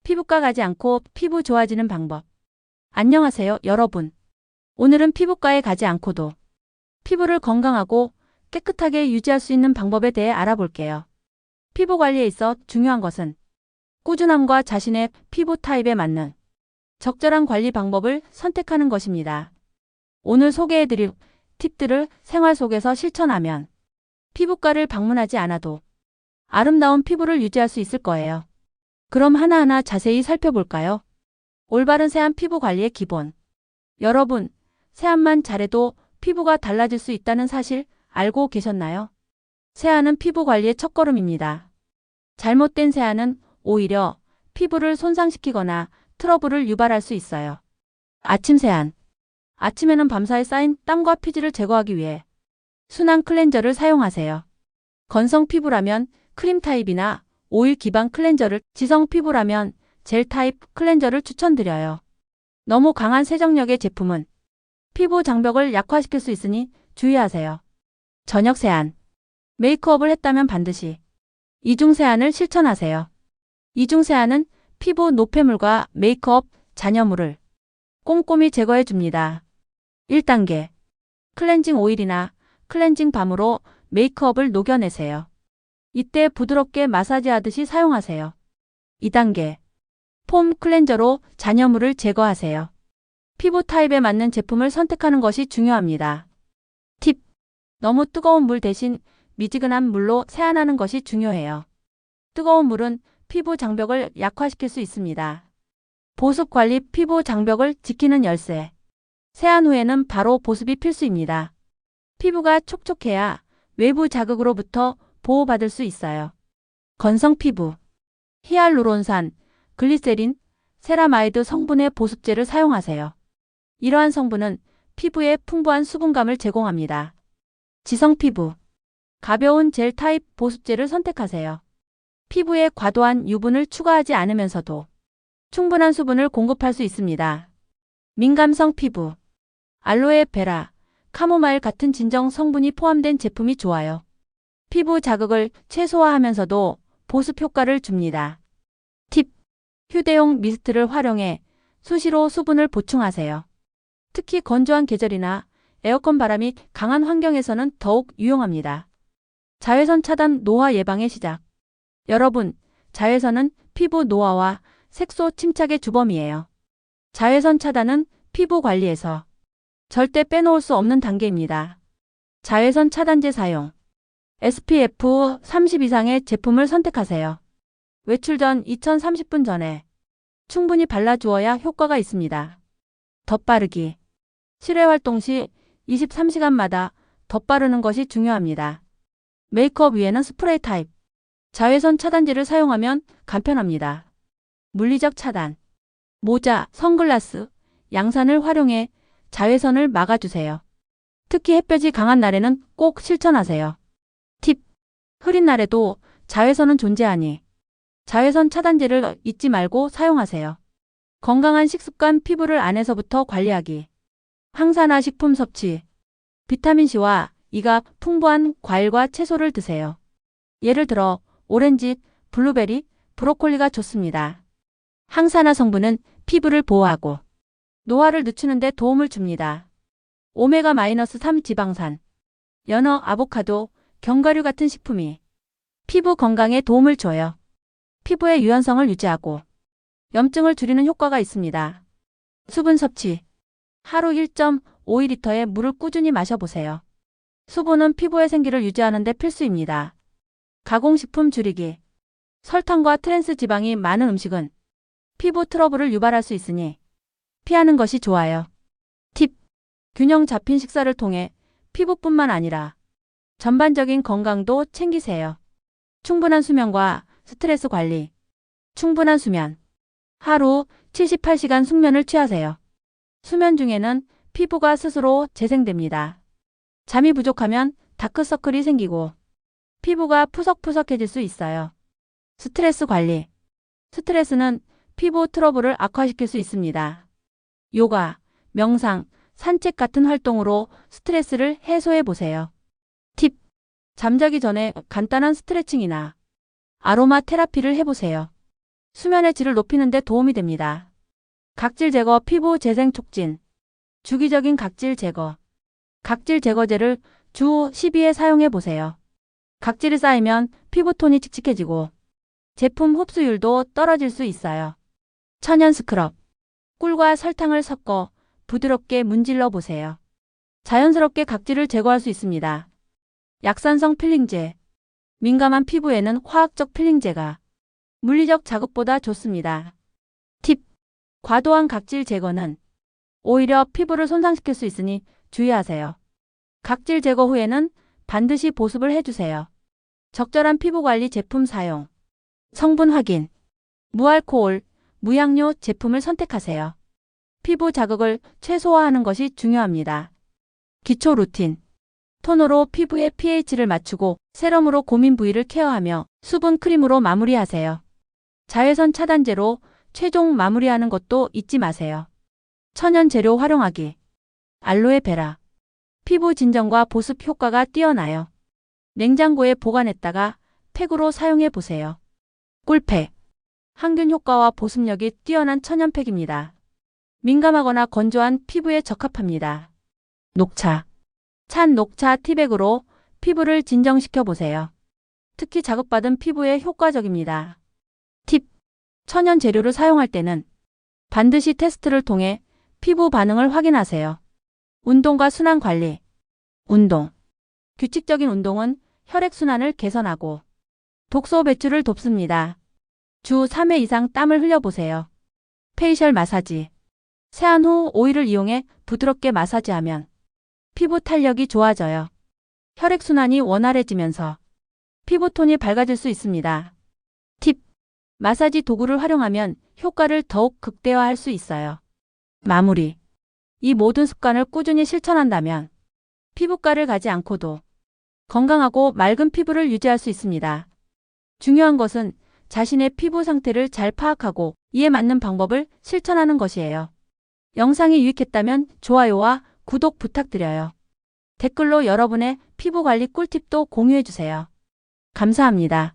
피부과 가지 않고 피부 좋아지는 방법. 안녕하세요, 여러분. 오늘은 피부과에 가지 않고도 피부를 건강하고 깨끗하게 유지할 수 있는 방법에 대해 알아볼게요. 피부 관리에 있어 중요한 것은 꾸준함과 자신의 피부 타입에 맞는 적절한 관리 방법을 선택하는 것입니다. 오늘 소개해드릴 팁들을 생활 속에서 실천하면 피부과를 방문하지 않아도 아름다운 피부를 유지할 수 있을 거예요. 그럼 하나하나 자세히 살펴볼까요? 올바른 세안 피부 관리의 기본. 여러분, 세안만 잘해도 피부가 달라질 수 있다는 사실 알고 계셨나요? 세안은 피부 관리의 첫걸음입니다. 잘못된 세안은 오히려 피부를 손상시키거나 트러블을 유발할 수 있어요. 아침 세안. 아침에는 밤사이 쌓인 땀과 피지를 제거하기 위해 순한 클렌저를 사용하세요. 건성 피부라면 크림 타입이나 오일 기반 클렌저를, 지성 피부라면 젤 타입 클렌저를 추천드려요. 너무 강한 세정력의 제품은 피부 장벽을 약화시킬 수 있으니 주의하세요. 저녁 세안. 메이크업을 했다면 반드시 이중 세안을 실천하세요. 이중 세안은 피부 노폐물과 메이크업 잔여물을 꼼꼼히 제거해 줍니다. 1단계. 클렌징 오일이나 클렌징 밤으로 메이크업을 녹여내세요. 이때 부드럽게 마사지하듯이 사용하세요. 2단계. 폼 클렌저로 잔여물을 제거하세요. 피부 타입에 맞는 제품을 선택하는 것이 중요합니다. 팁. 너무 뜨거운 물 대신 미지근한 물로 세안하는 것이 중요해요. 뜨거운 물은 피부 장벽을 약화시킬 수 있습니다. 보습 관리. 피부 장벽을 지키는 열쇠. 세안 후에는 바로 보습이 필수입니다. 피부가 촉촉해야 외부 자극으로부터 보호받을 수 있어요. 건성 피부. 히알루론산, 글리세린, 세라마이드 성분의 보습제를 사용하세요. 이러한 성분은 피부에 풍부한 수분감을 제공합니다. 지성 피부. 가벼운 젤 타입 보습제를 선택하세요. 피부에 과도한 유분을 추가하지 않으면서도 충분한 수분을 공급할 수 있습니다. 민감성 피부. 알로에 베라, 카모마일 같은 진정 성분이 포함된 제품이 좋아요. 피부 자극을 최소화하면서도 보습 효과를 줍니다. 팁. 휴대용 미스트를 활용해 수시로 수분을 보충하세요. 특히 건조한 계절이나 에어컨 바람이 강한 환경에서는 더욱 유용합니다. 자외선 차단 노화 예방의 시작. 여러분, 자외선은 피부 노화와 색소 침착의 주범이에요. 자외선 차단은 피부 관리에서 절대 빼놓을 수 없는 단계입니다. 자외선 차단제 사용. SPF 30 이상의 제품을 선택하세요. 외출 전 2030분 전에 충분히 발라주어야 효과가 있습니다. 덧바르기. 실외 활동 시 23시간마다 덧바르는 것이 중요합니다. 메이크업 위에는 스프레이 타입. 자외선 차단제를 사용하면 간편합니다. 물리적 차단. 모자, 선글라스, 양산을 활용해 자외선을 막아주세요. 특히 햇볕이 강한 날에는 꼭 실천하세요. 팁. 흐린 날에도 자외선은 존재하니 자외선 차단제를 잊지 말고 사용하세요. 건강한 식습관. 피부를 안에서부터 관리하기. 항산화 식품 섭취. 비타민C와 E가 풍부한 과일과 채소를 드세요. 예를 들어 오렌지, 블루베리, 브로콜리가 좋습니다. 항산화 성분은 피부를 보호하고 노화를 늦추는 데 도움을 줍니다. 오메가-3 지방산, 연어, 아보카도, 견과류 같은 식품이 피부 건강에 도움을 줘요. 피부의 유연성을 유지하고 염증을 줄이는 효과가 있습니다. 수분 섭취. 하루 1.5리터의 물을 꾸준히 마셔보세요. 수분은 피부의 생기를 유지하는 데 필수입니다. 가공식품 줄이기. 설탕과 트랜스 지방이 많은 음식은 피부 트러블을 유발할 수 있으니 피하는 것이 좋아요. 팁. 균형 잡힌 식사를 통해 피부뿐만 아니라 전반적인 건강도 챙기세요. 충분한 수면과 스트레스 관리. 충분한 수면. 하루 78시간 숙면을 취하세요. 수면 중에는 피부가 스스로 재생됩니다. 잠이 부족하면 다크서클이 생기고 피부가 푸석푸석해질 수 있어요. 스트레스 관리. 스트레스는 피부 트러블을 악화시킬 수 있습니다. 요가, 명상, 산책 같은 활동으로 스트레스를 해소해 보세요. 팁. 잠자기 전에 간단한 스트레칭이나 아로마 테라피를 해보세요. 수면의 질을 높이는 데 도움이 됩니다. 각질 제거, 피부 재생 촉진. 주기적인 각질 제거. 각질 제거제를 주 12회 사용해 보세요. 각질이 쌓이면 피부톤이 칙칙해지고 제품 흡수율도 떨어질 수 있어요. 천연 스크럽. 꿀과 설탕을 섞어 부드럽게 문질러 보세요. 자연스럽게 각질을 제거할 수 있습니다. 약산성 필링제. 민감한 피부에는 화학적 필링제가 물리적 자극보다 좋습니다. 팁. 과도한 각질 제거는 오히려 피부를 손상시킬 수 있으니 주의하세요. 각질 제거 후에는 반드시 보습을 해주세요. 적절한 피부관리 제품 사용. 성분 확인. 무알코올, 무향료 제품을 선택하세요. 피부 자극을 최소화하는 것이 중요합니다. 기초 루틴. 토너로 피부의 pH를 맞추고 세럼으로 고민 부위를 케어하며 수분 크림으로 마무리하세요. 자외선 차단제로 최종 마무리하는 것도 잊지 마세요. 천연 재료 활용하기. 알로에베라. 피부 진정과 보습 효과가 뛰어나요. 냉장고에 보관했다가 팩으로 사용해 보세요. 꿀팩. 항균 효과와 보습력이 뛰어난 천연팩입니다. 민감하거나 건조한 피부에 적합합니다. 녹차. 찬 녹차 티백으로 피부를 진정시켜 보세요. 특히 자극받은 피부에 효과적입니다. 팁. 천연 재료를 사용할 때는 반드시 테스트를 통해 피부 반응을 확인하세요. 운동과 순환 관리. 운동. 규칙적인 운동은 혈액순환을 개선하고 독소 배출을 돕습니다. 주 3회 이상 땀을 흘려보세요. 페이셜 마사지. 세안 후 오일을 이용해 부드럽게 마사지하면 피부 탄력이 좋아져요. 혈액순환이 원활해지면서 피부톤이 밝아질 수 있습니다. 팁. 마사지 도구를 활용하면 효과를 더욱 극대화할 수 있어요. 마무리. 이 모든 습관을 꾸준히 실천한다면 피부과를 가지 않고도 건강하고 맑은 피부를 유지할 수 있습니다. 중요한 것은 자신의 피부 상태를 잘 파악하고 이에 맞는 방법을 실천하는 것이에요. 영상이 유익했다면 좋아요와 구독 부탁드려요. 댓글로 여러분의 피부 관리 꿀팁도 공유해주세요. 감사합니다.